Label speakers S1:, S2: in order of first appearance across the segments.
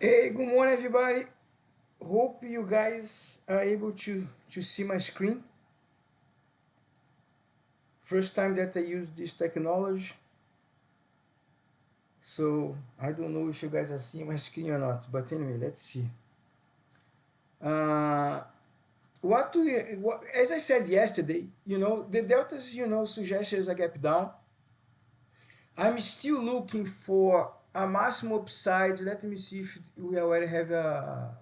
S1: Hey, good morning, everybody. Hope you guys are able to see my screen. First time that I use this technology, so I don't know if you guys are seeing my screen or not. But anyway, let's see. Uh, as I said yesterday, the deltas, suggest as a gap down. I'm still looking for a maximum upside. Let me see if we already have a.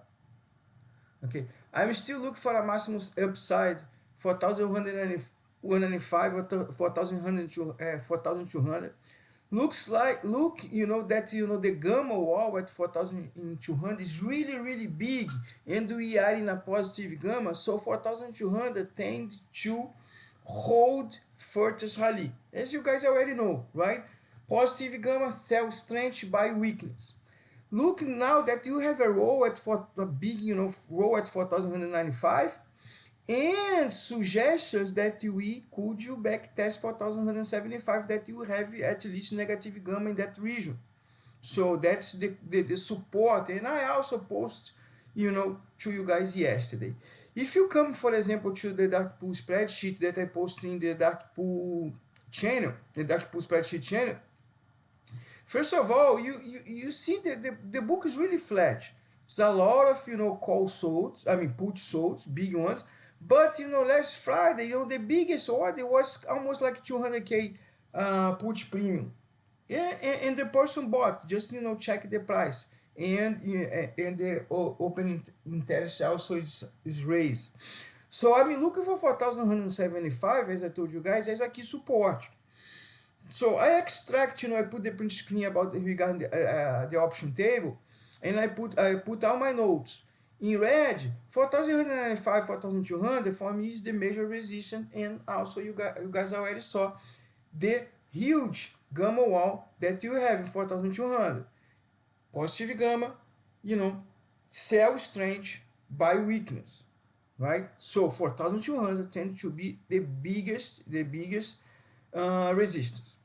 S1: Okay, I'm still looking for a maximum upside for 1,105 or 4,200. Look, the gamma wall at 4,200 is really big, and we are in a positive gamma, so 4,200 tend to hold further rally, as you guys already know, right? Positive gamma sell strength by weakness. Look now that you have a row at a big, row at 4,195 and suggestions that we could you back test 4,175 that you have at least negative gamma in that region. So that's the support. And I also post, to you guys yesterday. If you come, for example, to the dark pool spreadsheet that I posted in the dark pool channel, the dark pool spreadsheet channel, first of all, you see the book is really flat. It's a lot of call sold, put sold, big ones. But last Friday, the biggest order was almost like 200k put premium. Yeah, and the person bought, just check the price. And the open interest also is raised. So I'm looking for 4,175, as I told you guys, as a key support. So I extract, I put the print screen about regarding the option table, and I put all my notes. In red, 4,195, 4,200 for me is the major resistance, and also you guys already saw the huge gamma wall that you have in 4,200. Positive gamma, sell strength by weakness, right? So 4,200 tends to be the biggest resistance.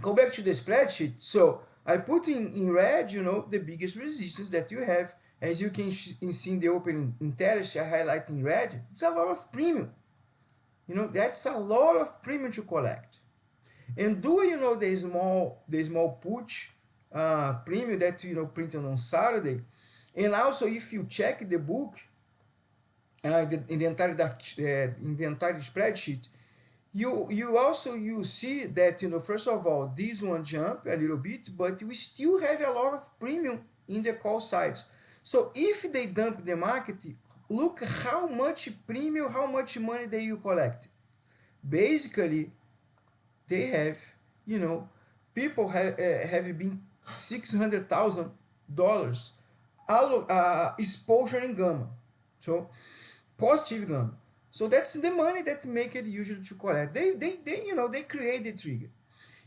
S1: Go back to the spreadsheet. So I put in red, the biggest resistance that you have. As you can see in the open interest, I highlight in red. It's a lot of premium. That's a lot of premium to collect. And do the small put premium that printed on Saturday? And also, if you check the book, in the entire spreadsheet, you see that first of all this one jump a little bit, but we still have a lot of premium in the call sides. So if they dump the market, look how much premium, how much money they you collect. Basically, they have people have been $600,000 exposure in gamma, so positive gamma. So that's the money that make it usually to collect. They create the trigger.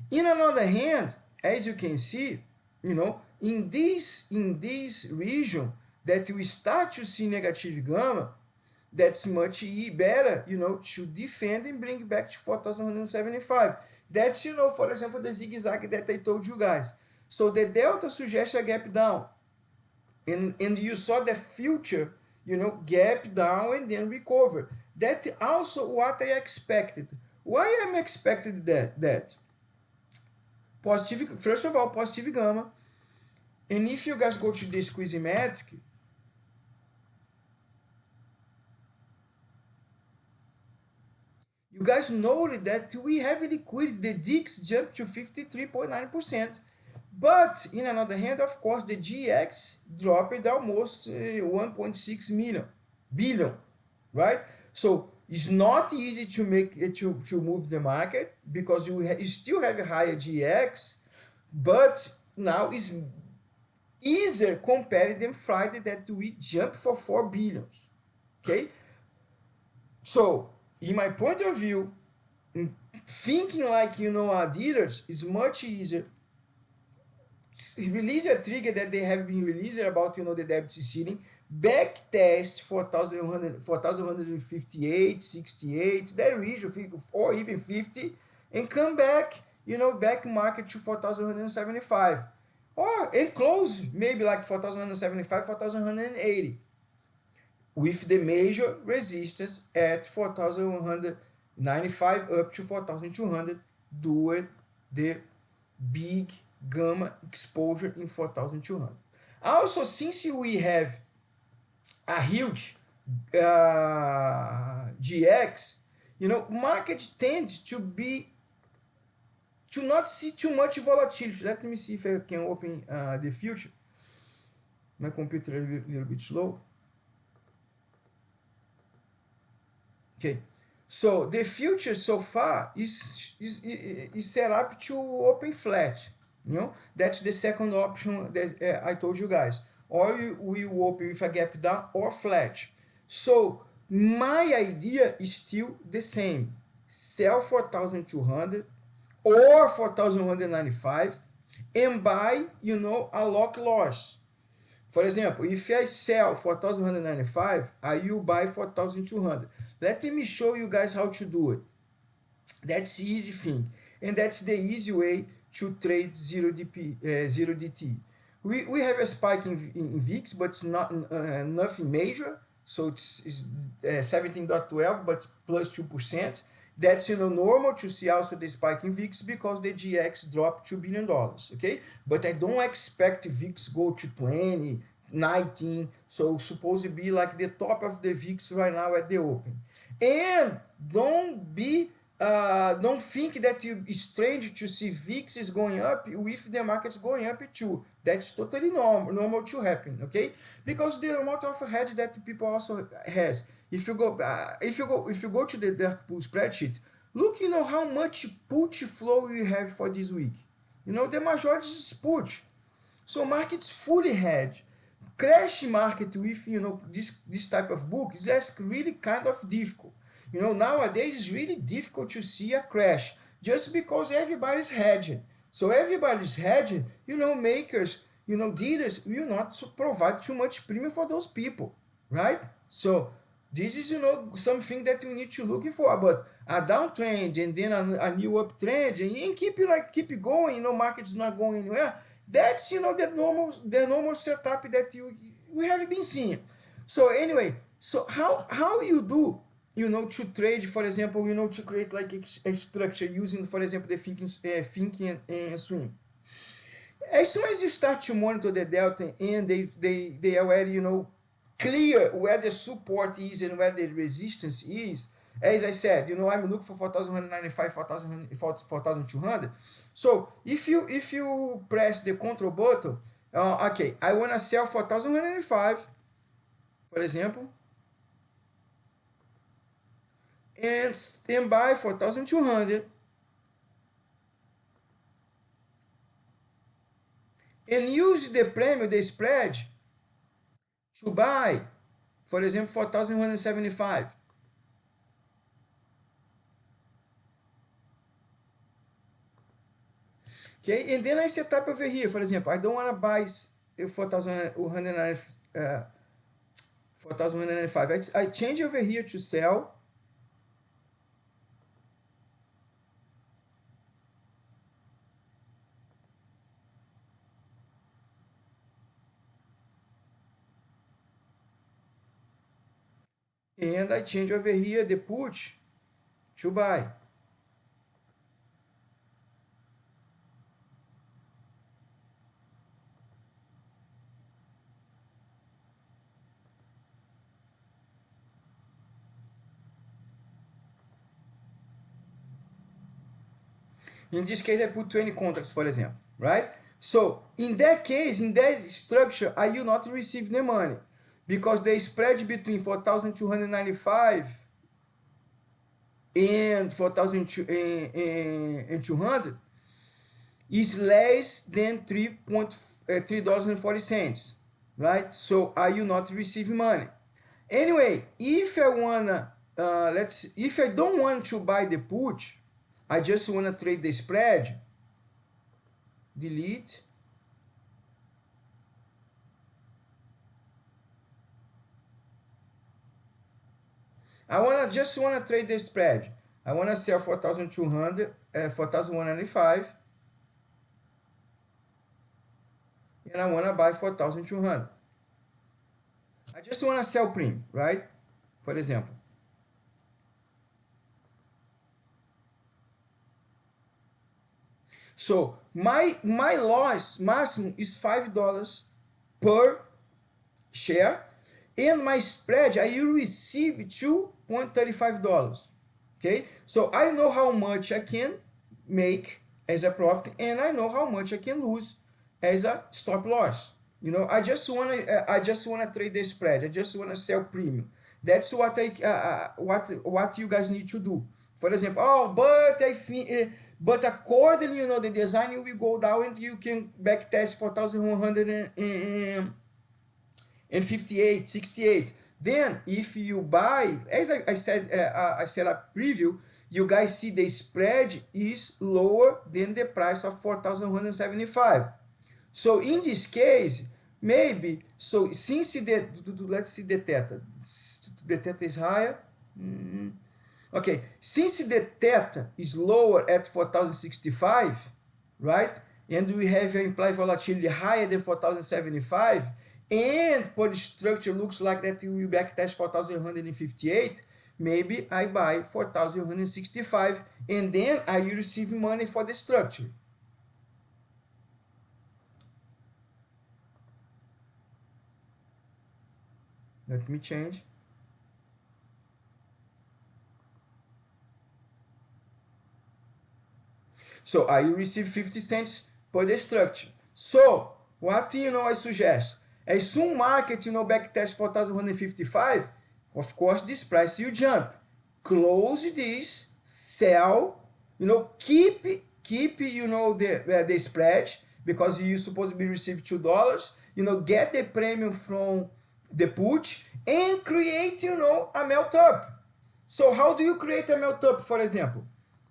S1: In another hand, as you can see, in this region that we start to see negative gamma, that's much better, to defend and bring back to 4,175. That's, for example, the zigzag that I told you guys. So the delta suggests a gap down. And you saw the future, gap down and then recover. That also what I expected. Why am I expected that? Positive, first of all, positive gamma. And if you guys go to the squeeze metric, you guys noted that we have liquidity. The DIX jumped to 53.9%. But in another hand, of course, the GX dropped almost 1.6 billion, right? So it's not easy to make it to move the market because you still have a higher GX, but now it's easier compared than Friday that we jumped for 4 billions. Okay, so in my point of view, thinking like our dealers is much easier. Release a trigger that they have been released about the debit ceiling, back test 4,158, 68, that region, or even 50, and come back, back market to 4,175. or and close maybe like 4,175, 4,180 with the major resistance at 4,195 up to 4,200 doing the big gamma exposure in 4,200. Also, since we have a huge GX, markets tend to not see too much volatility. Let me see if I can open the future. My computer is a little bit slow. Okay, so the future so far is set up to open flat. That's the second option that I told you guys. Or you open with a gap down or flat. So my idea is still the same. Sell 4,200 or 4,195 and buy, a lock loss. For example, if I sell 4,195, I will buy 4,200. Let me show you guys how to do it. That's the easy thing. And that's the easy way to trade 0DT. We have a spike in VIX, but it's not nothing major. So it's 17.12, but plus 2%. That's normal to see also the spike in VIX because the GX dropped $2 billion, okay? But I don't expect VIX go to 20, 19, so supposed to be like the top of the VIX right now at the open. And don't think that it's strange to see VIX is going up with the markets going up too. That's totally normal to happen, okay? Because the amount of hedge that people also has. If you go to the dark pool spreadsheet, look, how much put flow you have for this week. The majority is put. So market's fully hedged. Crash market with this type of book is just really kind of difficult. Nowadays it's really difficult to see a crash just because everybody's hedging. So everybody's hedging, makers, dealers will not provide too much premium for those people, right? So this is something that we need to look for. But a downtrend and then a new uptrend and keep going, market's not going anywhere. That's the normal setup that we have been seeing. So anyway, so how you do to trade, for example, to create like a structure using, for example, the thinking and swing. As soon as you start to monitor the delta and they already clear where the support is and where the resistance is, as I said, I'm looking for 4,195, 4,200. So if you press the control button, okay, I want to sell 4,195, for example, and buy 4,200, and use the premium, the spread, to buy, for example, 4,175. Okay, and then I set up over here. For example, I don't want to buy 4,195. I change over here to sell. And I change over here the put to buy. In this case, I put 20 contracts, for example, right? So in that case, in that structure, I will not receive the money because the spread between 4,295 and 4,200 is less than $3.40, right? So I will not receive money. Anyway, if I wanna if I don't want to buy the put, I just wanna trade the spread. Delete. I just wanna trade the spread. I wanna sell 4,200, 4,195. and I want to buy 4,200. I just want to sell premium, right? For example. So my loss maximum is $5 per share, and my spread I will receive $2.35. Okay, so I know how much I can make as a profit, and I know how much I can lose as a stop loss. You know, I just wanna trade the spread. I just wanna sell premium. That's what what you guys need to do. For example, oh, but I think, but accordingly, you know, the design will go down, and you can backtest 4,158, 68. Then, if you buy, as I said a preview, you guys see the spread is lower than the price of 4,175. So in this case, maybe, so since the, let's see the theta is higher. Okay, since the theta is lower at 4,065, right? And we have an implied volatility higher than 4,075, and per structure looks like that we will backtest 4,158, maybe I buy 4,165, and then I will receive money for the structure. Let me change. So I will receive 50 cents per the structure. So what I suggest? As soon market backtest 4,155, of course this price will jump. Close this, sell, keep the spread, because you supposed to be receive $2. Get the premium from the put and create a melt up. So how do you create a melt up? For example,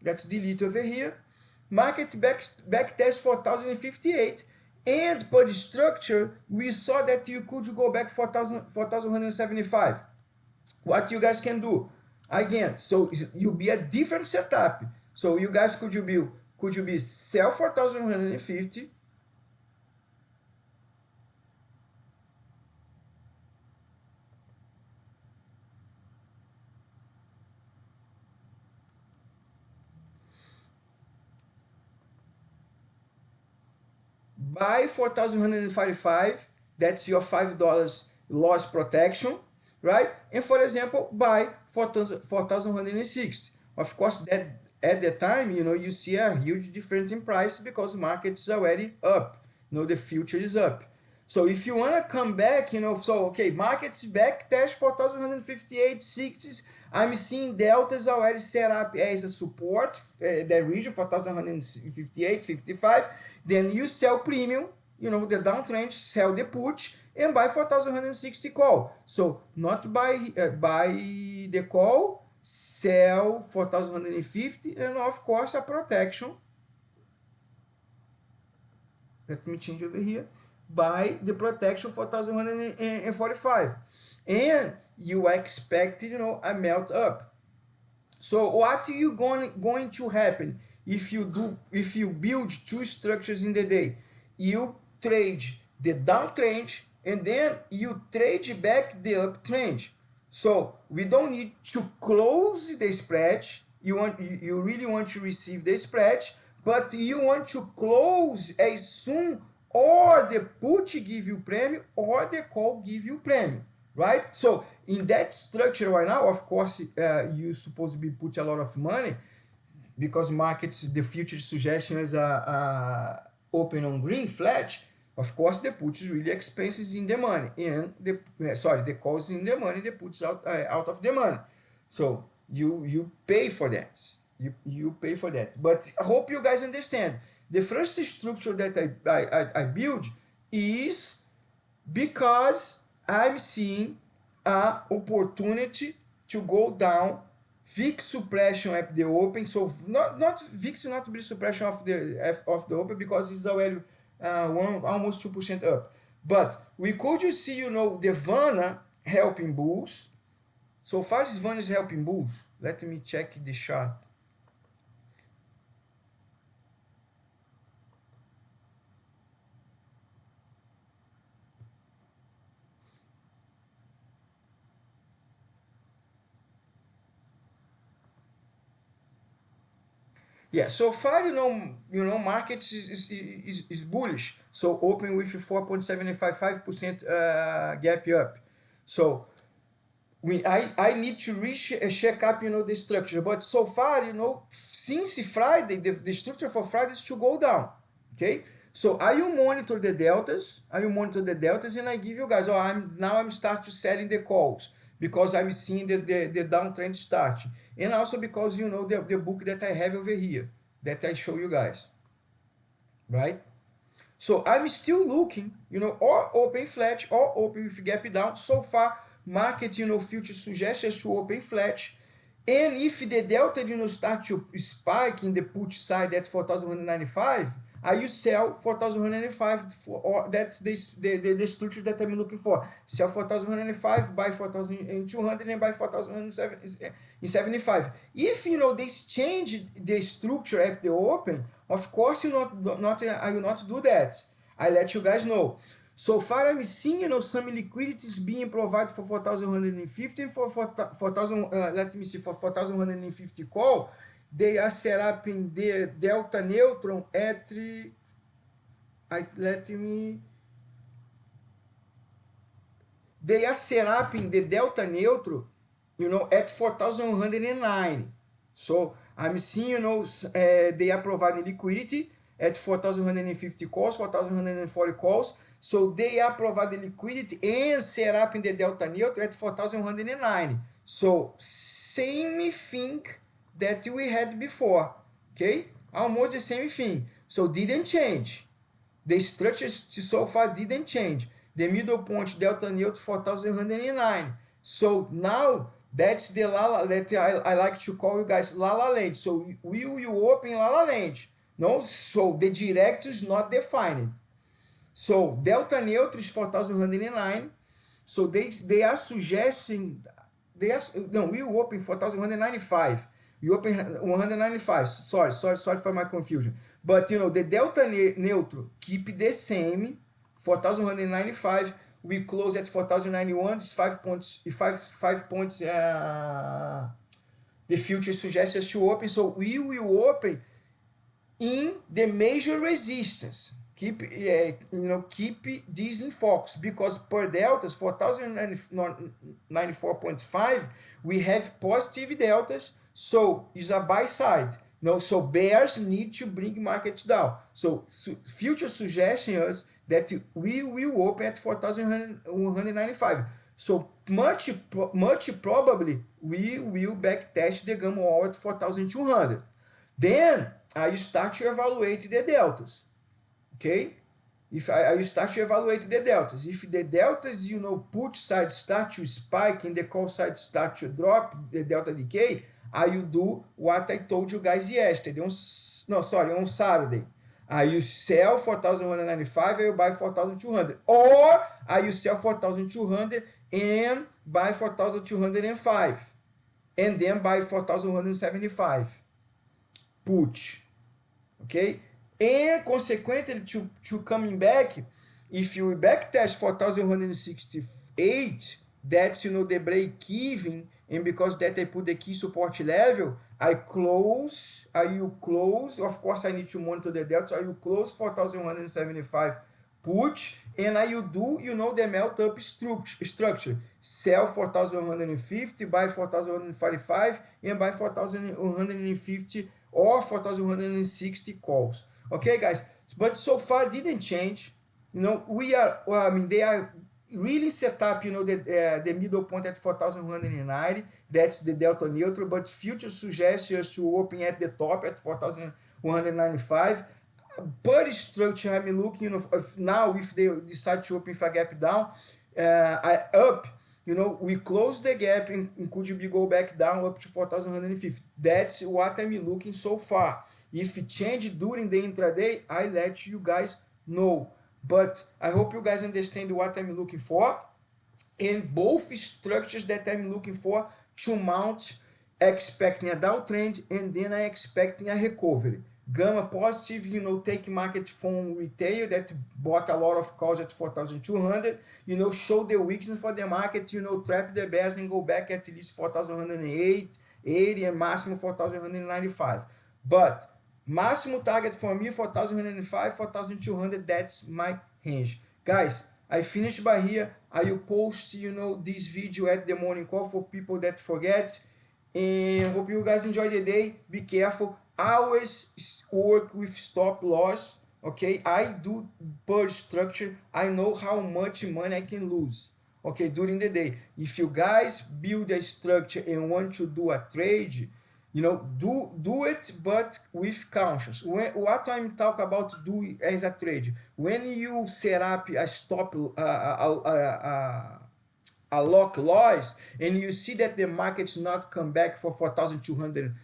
S1: let's delete over here. Market back test 4,058, and per the structure we saw that you could go back 4,175. What you guys can do again, so you'll be a different setup. So you guys could you be sell 4,150, buy 4,145, that's your $5 loss protection, right? And for example, buy 4,160. Of course, that at the time, you see a huge difference in price because market is already up. The future is up. So if you want to come back, so okay, market's back, test 4,158, 60s. I'm seeing deltas already set up as a support, the region 4,158, 55. Then you sell premium, the downtrend, sell the put, and buy 4,160 call. So not buy the call, sell 4,150, and of course a protection. Let me change over here. Buy the protection 4,145, and you expect a melt up. So what you going to happen if you build two structures in the day? You trade the downtrend and then you trade back the uptrend. So we don't need to close the spread. You really want to receive the spread, but you want to close as soon or the put give you premium or the call give you premium, right? So in that structure right now, of course, you're supposed to be put a lot of money because markets, the future suggestions are open on green flat. Of course, the put is really expensive in the money, and the call is in the money, the put is out of the money. So you pay for that. You pay for that. But I hope you guys understand. The first structure that I build is because I'm seeing an opportunity to go down VIX suppression at the open. So not VIX not be suppression of the open because it's already almost 2% up. But we could see the VANA helping bulls. So far this VANA is helping bulls. Let me check the chart. Yeah, so far, market is bullish. So open with 4.755% gap up. So I need to check up, the structure. But so far, since Friday, the structure for Friday is to go down. Okay. So I will monitor the deltas. And I give you guys. Oh, I'm start to selling the calls because I'm seeing the downtrend start, and also because the book that I have over here that I show you guys, right? So I'm still looking, or open flat or open with gap down. So far, market, future suggestions to open flat. And if the delta, start to spike in the put side at 4,195, I will sell 4,195, or that's the structure that I'm looking for. Sell 4,105, buy 4,200, and buy 4,075. If, this change the structure at the open, of course, I will not do that. I let you guys know. So far, I'm seeing, some liquidities being provided for 4,150 and for 4,000. Let me see, for 4,150 call. They are set up in the delta neutron at They are set up in the delta neutral, at 4,109. So I'm seeing, they are providing liquidity at 4,150 calls, 4,140 calls. So they are providing liquidity and set up in the delta neutral at 4,109. So same thing that we had before. Okay, almost the same thing. So didn't change. The structures so far didn't change. The middle point delta neutral 4,109. So now that's the that I like to call you guys La La Land. So we will open La La Land. No, so the direction is not defined. So delta neutral is 4,109. So they are suggesting we will open 4,195. You open 195. Sorry for my confusion. But the delta neutral keep the same, 4,195. We close at 4,091. It's 5 points. 5 points. The future suggests us to open. So we will open in the major resistance. Keep this in focus, because per deltas 4,094.5 we have positive deltas, so it's a buy side. So bears need to bring markets down. So future suggestions that we will open at 4,195. So much probably we will backtest the gamma wall at 4,200. Then I start to evaluate the deltas. Okay, if I start to evaluate the deltas. If the deltas, put side start to spike and the call side start to drop, the delta decay, I will do what I told you guys yesterday. On Saturday. I will sell 4,195, I will buy 4,200. Or I will sell 4,200 and buy 4,205. And then buy 4,175. Put. Okay? And consequently, to coming back, if you backtest 4,168, that's the break even, and because that I put the key support level, I will close. Of course, I need to monitor the delta, so I will close 4,175 put, and I will do the melt up structure. Sell 4,150, buy 4,145, and buy 4,150 or 4,160 calls. Okay, guys, but so far didn't change. They are really set up, the middle point at 4,190. That's the delta neutral, but future suggests us to open at the top at 4,195. But structure, I'm looking, now if they decide to open with a gap down, we close the gap and could be go back down up to 4,150. That's what I'm looking so far. If it change during the intraday, I let you guys know. But I hope you guys understand what I'm looking for. And both structures that I'm looking for to mount, expecting a downtrend, and then I expecting a recovery. Gamma positive, take market from retail that bought a lot of calls at 4,200, show the weakness for the market, trap the bears and go back at least 4,180 and maximum 4,195. But Maximum target for me 4,105, 4,200. That's my range, guys. I finished by here. I will post this video at the morning call for people that forget. And hope you guys enjoy the day. Be careful. Always work with stop loss. Okay, I do per structure. I know how much money I can lose. Okay, during the day. If you guys build a structure and want to do a trade, do it, but with conscience. What I'm talking about do as a trade, when you set up a stop a lock loss and you see that the market's not come back for 4,200,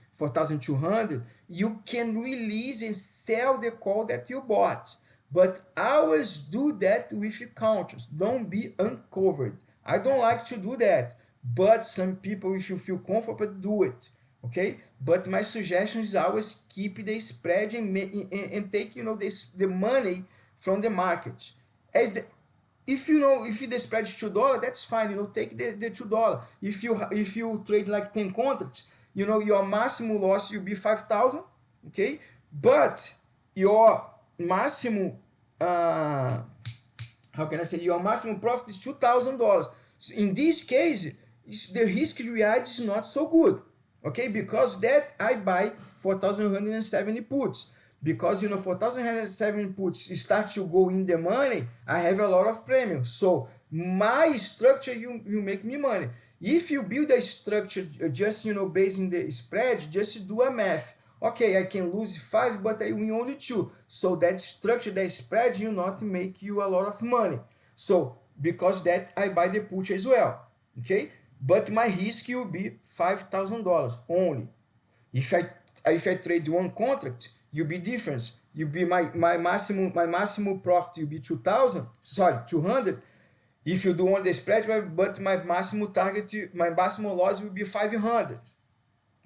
S1: you can release and sell the call that you bought. But always do that with conscience. Don't be uncovered. I don't like to do that, but some people, if you feel comfortable, do it. Okay, but my suggestion is always keep the spread and take the money from the market. As the if the spread is $2, that's fine. Take the $2. If you trade like 10 contracts, your maximum loss will be 5,000. Okay, but your maximum how can I say, your maximum profit is $2,000. So in this case, the risk reward is not so good. Okay, because that I buy 4,170 puts. Because 4,170 puts start to go in the money, I have a lot of premium. So my structure you make me money. If you build a structure just based in the spread, just do a math. Okay, I can lose 5, but I win only 2. So that structure, that spread, will not make you a lot of money. So because that I buy the put as well. Okay, but my risk will be $5,000 only. If I trade one contract, you'll be different. You be my maximum profit will be 200. If you do on the spread, but my maximum target, my maximum loss will be 500.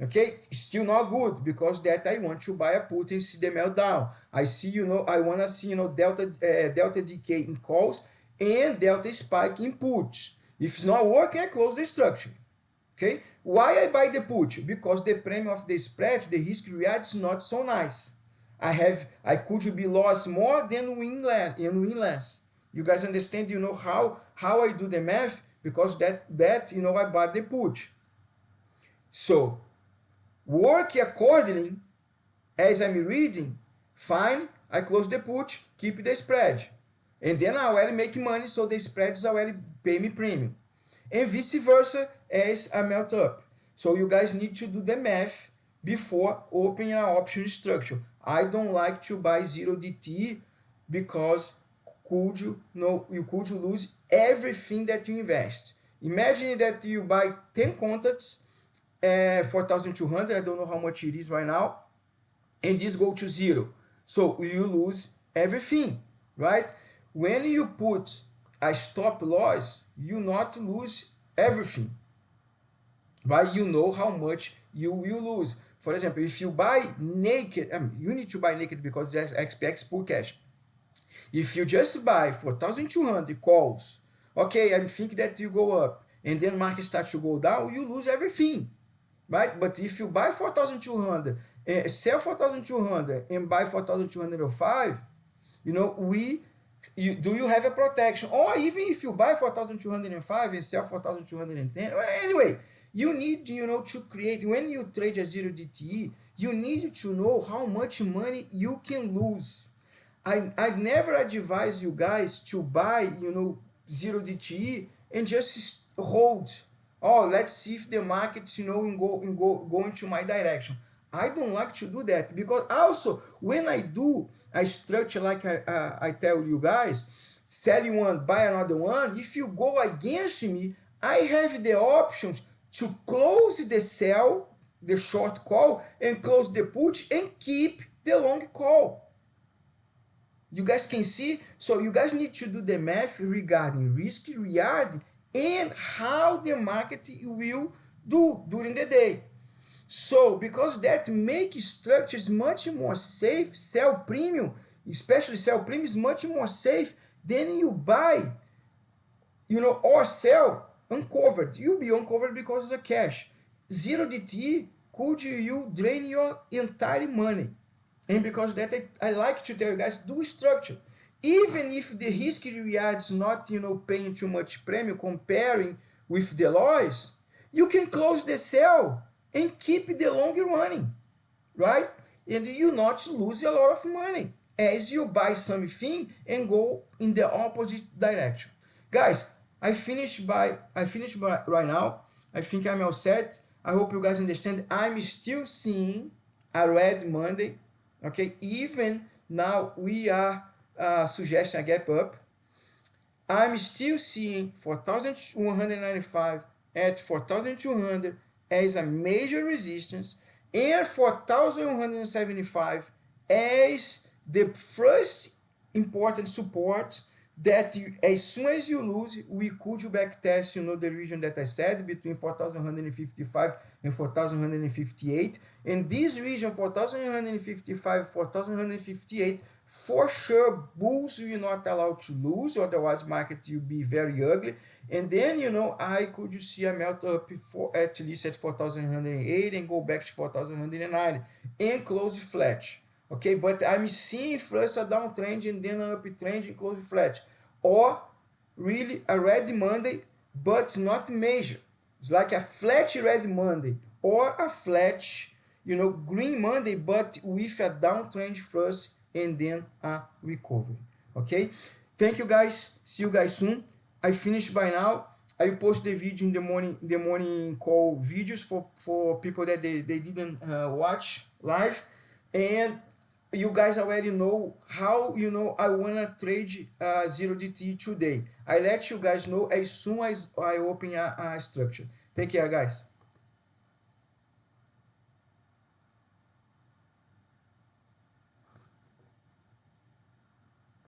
S1: Okay, still not good, because that I want to buy a put and see the meltdown. I want to see delta decay in calls and delta spike in puts. If it's not working, I close the structure. Okay, why I buy the put? Because the premium of the spread, the risk reward is not so nice. I could be lost more than win less. You guys understand? How I do the math, because that I bought the put. So work accordingly as I'm reading. Fine, I close the put, keep the spread, and then I already make money, so the spreads already pay me premium, and vice versa as I melt up. So you guys need to do the math before opening an option structure. I don't like to buy 0 DT, because you could lose everything that you invest. Imagine that you buy 10 contracts, 4,200, I don't know how much it is right now, and this go to 0. So you lose everything, right? When you put a stop loss, you not lose everything, right? You know how much you will lose. For example, if you buy naked, you need to buy naked because there's XPX pool cash. If you just buy 4,200 calls, okay, I think that you go up, and then market starts to go down, you lose everything, right? But if you buy 4,200, sell 4,200 and buy 4,205, you have a protection. Or even if you buy 4,205 and sell 4,210, anyway, you need to create, when you trade a 0 DTE, you need to know how much money you can lose. I never advise you guys to buy 0 DTE and just hold. Oh, let's see if the market go into my direction. I don't like to do that, because also when I do a structure like I tell you guys, sell one, buy another one, if you go against me, I have the options to close the sell, the short call, and close the put and keep the long call. You guys can see. So you guys need to do the math regarding risk reward and how the market will do during the day. So because that makes structures much more safe, sell premium, especially sell premium, is much more safe than you buy, or sell uncovered. You'll be uncovered because of the cash. 0 DT could you drain your entire money. And because that, I like to tell you guys, do structure. Even if the risk reward is not, paying too much premium comparing with the loss, you can close the sell and keep the long running, right? And you not lose a lot of money as you buy something and go in the opposite direction. Guys, I finished by right now. I think I'm all set. I hope you guys understand. I'm still seeing a red Monday. Okay, even now we are suggesting a gap up. I'm still seeing 4,195 at 4,200 as a major resistance and 4,175 as the first important support that as soon as you lose, we could back test, the region that I said between 4,155 and 4,158. And this region, 4,155, 4,158, for sure, bulls will not allow to lose, otherwise market will be very ugly. And then, I could see a melt up for at least at 4,180 and go back to 4,190 and close flat. Okay, but I'm seeing first a downtrend and then an uptrend and close flat, or really a red Monday, but not major. It's like a flat red Monday or a flat, green Monday, but with a downtrend first and then a recovery. Okay, thank you guys. See you guys soon. I finished by now. I post the video in the morning call videos for people that they didn't watch live, and you guys already know how I wanna trade 0DT today. I let you guys know as soon as I open a structure. Take care, guys.